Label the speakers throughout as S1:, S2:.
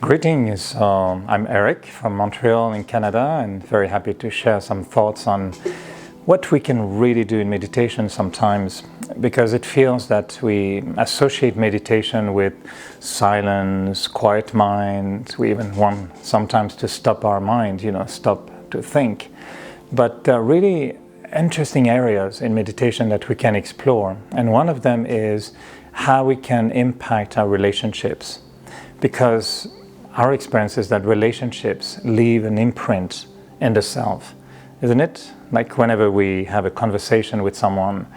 S1: Greetings, I'm Eric from Montreal in Canada, and very happy to share some thoughts on what we can really do in meditation sometimes, because it feels that we associate meditation with silence, quiet mind. We even want sometimes to stop our mind, stop to think. But really interesting areas in meditation that we can explore, and one of them is how we can impact our relationships, because our experience is that relationships leave an imprint in the self, isn't it? Like whenever we have a conversation with someone,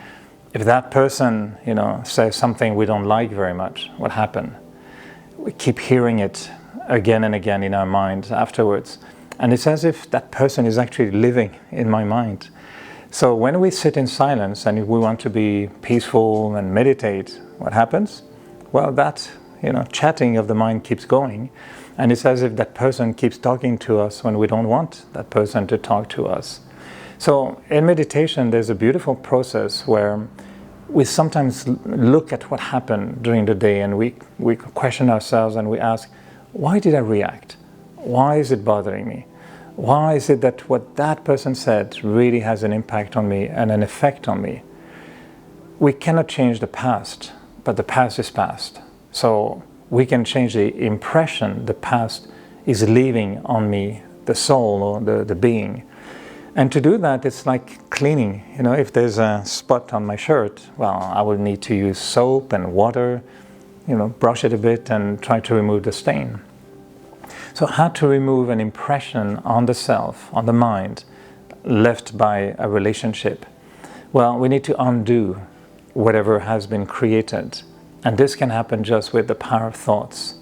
S1: if that person, says something we don't like very much, what happened? We keep hearing it again and again in our minds afterwards. And it's as if that person is actually living in my mind. So when we sit in silence and we want to be peaceful and meditate, what happens? Well, that chatting of the mind keeps going, and it's as if that person keeps talking to us when we don't want that person to talk to us. So in meditation, there's a beautiful process where we sometimes look at what happened during the day, and we question ourselves and we ask, why did I react? Why is it bothering me? Why is it that what that person said really has an impact on me and an effect on me? We cannot change the past, but the past is past. So we can change the impression the past is leaving on me, the soul or the being. And to do that, it's like cleaning. If there's a spot on my shirt, well, I will need to use soap and water, brush it a bit and try to remove the stain. So how to remove an impression on the self, on the mind, left by a relationship? Well, we need to undo whatever has been created. And this can happen just with the power of thoughts.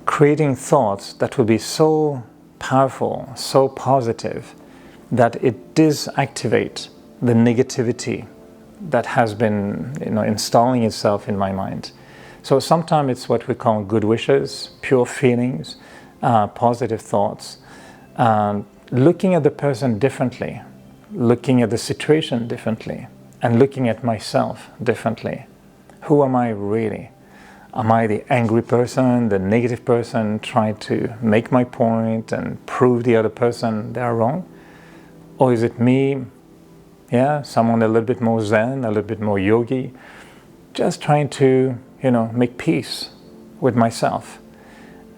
S1: Creating thoughts that will be so powerful, so positive, that it disactivates the negativity that has been installing itself in my mind. So sometimes it's what we call good wishes, pure feelings, positive thoughts, looking at the person differently, looking at the situation differently, and looking at myself differently. Who am I really? Am I the angry person, the negative person, trying to make my point and prove the other person they are wrong? Or is it me, someone a little bit more zen, a little bit more yogi, just trying to, make peace with myself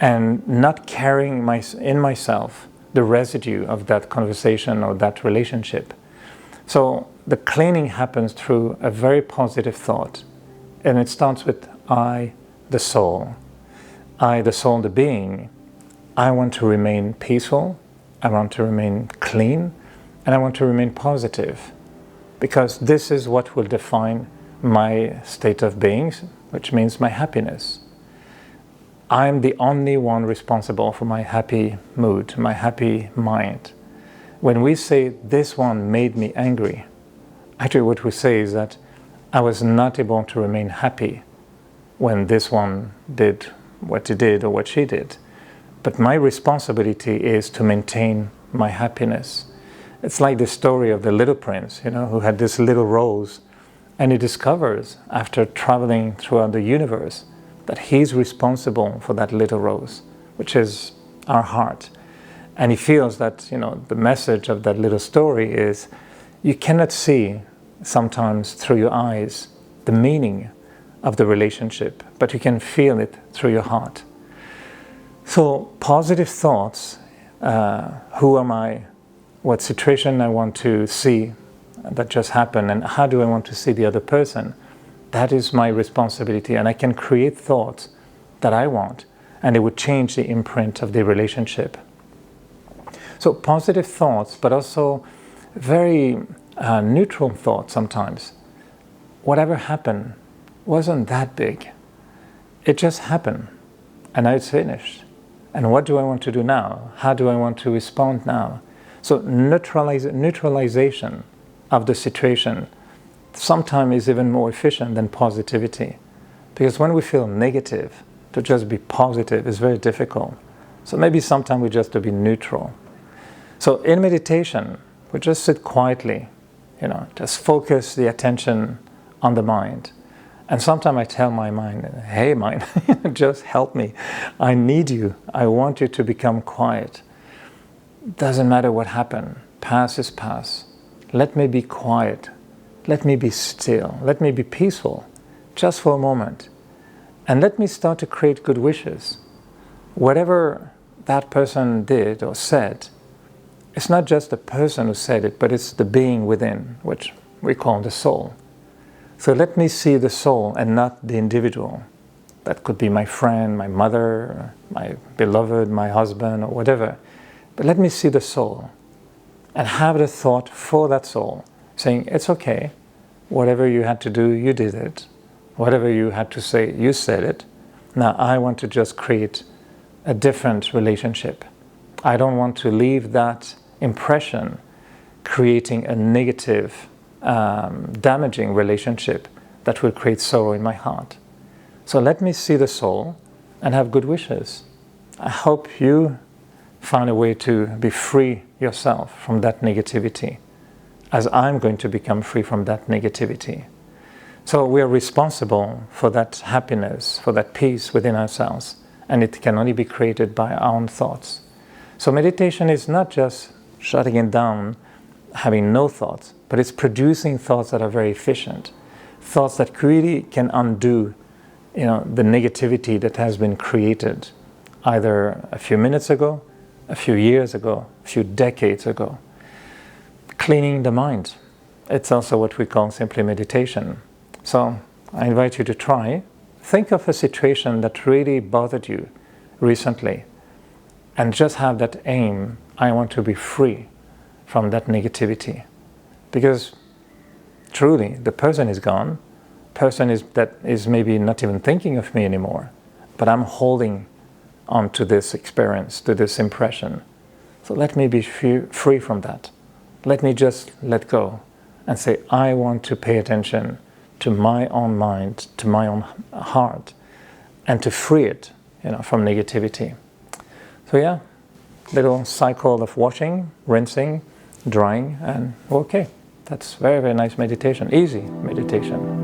S1: and not carrying in myself the residue of that conversation or that relationship? So the cleaning happens through a very positive thought. And it starts with I, the soul. I, the soul, the being. I want to remain peaceful. I want to remain clean. And I want to remain positive. Because this is what will define my state of being, which means my happiness. I'm the only one responsible for my happy mood, my happy mind. When we say this one made me angry, actually what we say is that I was not able to remain happy when this one did what he did or what she did. But my responsibility is to maintain my happiness. It's like the story of the little prince, who had this little rose, and he discovers, after traveling throughout the universe, that he's responsible for that little rose, which is our heart. And he feels that, the message of that little story is, you cannot see sometimes through your eyes the meaning of the relationship, but you can feel it through your heart. So positive thoughts, who am I, what situation I want to see that just happened, and how do I want to see the other person, that is my responsibility, and I can create thoughts that I want, and it would change the imprint of the relationship. So positive thoughts, but also very neutral thought sometimes. Whatever happened wasn't that big. It just happened, and now it's finished. And what do I want to do now? How do I want to respond now? So neutralization of the situation sometimes is even more efficient than positivity. Because when we feel negative, to just be positive is very difficult. So maybe sometimes we just to be neutral. So in meditation, we just sit quietly, just focus the attention on the mind And sometimes I tell my mind, hey mind, just help me. I need you. I want you to become quiet. Doesn't matter what happened. Past is past. Let me be quiet. Let me be still. Let me be peaceful, just for a moment. And let me start to create good wishes. Whatever that person did or said, it's not just the person who said it, but it's the being within, which we call the soul. So let me see the soul and not the individual. That could be my friend, my mother, my beloved, my husband, or whatever. But let me see the soul and have the thought for that soul, saying, it's okay, whatever you had to do, you did it. Whatever you had to say, you said it. Now I want to just create a different relationship. I don't want to leave that impression creating a negative, damaging relationship that will create sorrow in my heart. So let me see the soul and have good wishes. I hope you find a way to be free yourself from that negativity, as I'm going to become free from that negativity. So we are responsible for that happiness, for that peace within ourselves, and it can only be created by our own thoughts. So meditation is not just shutting it down, having no thoughts, but it's producing thoughts that are very efficient, thoughts that really can undo, the negativity that has been created either a few minutes ago, a few years ago, a few decades ago. Cleaning the mind. It's also what we call simply meditation. So I invite you to try. Think of a situation that really bothered you recently and just have that aim, I want to be free from that negativity. Because truly, the person is gone. Person is maybe not even thinking of me anymore, but I'm holding on to this experience, to this impression. So let me be free from that. Let me just let go and say, I want to pay attention to my own mind, to my own heart, and to free it, from negativity. So yeah, little cycle of washing, rinsing, drying, and okay. That's very, very nice meditation, easy meditation.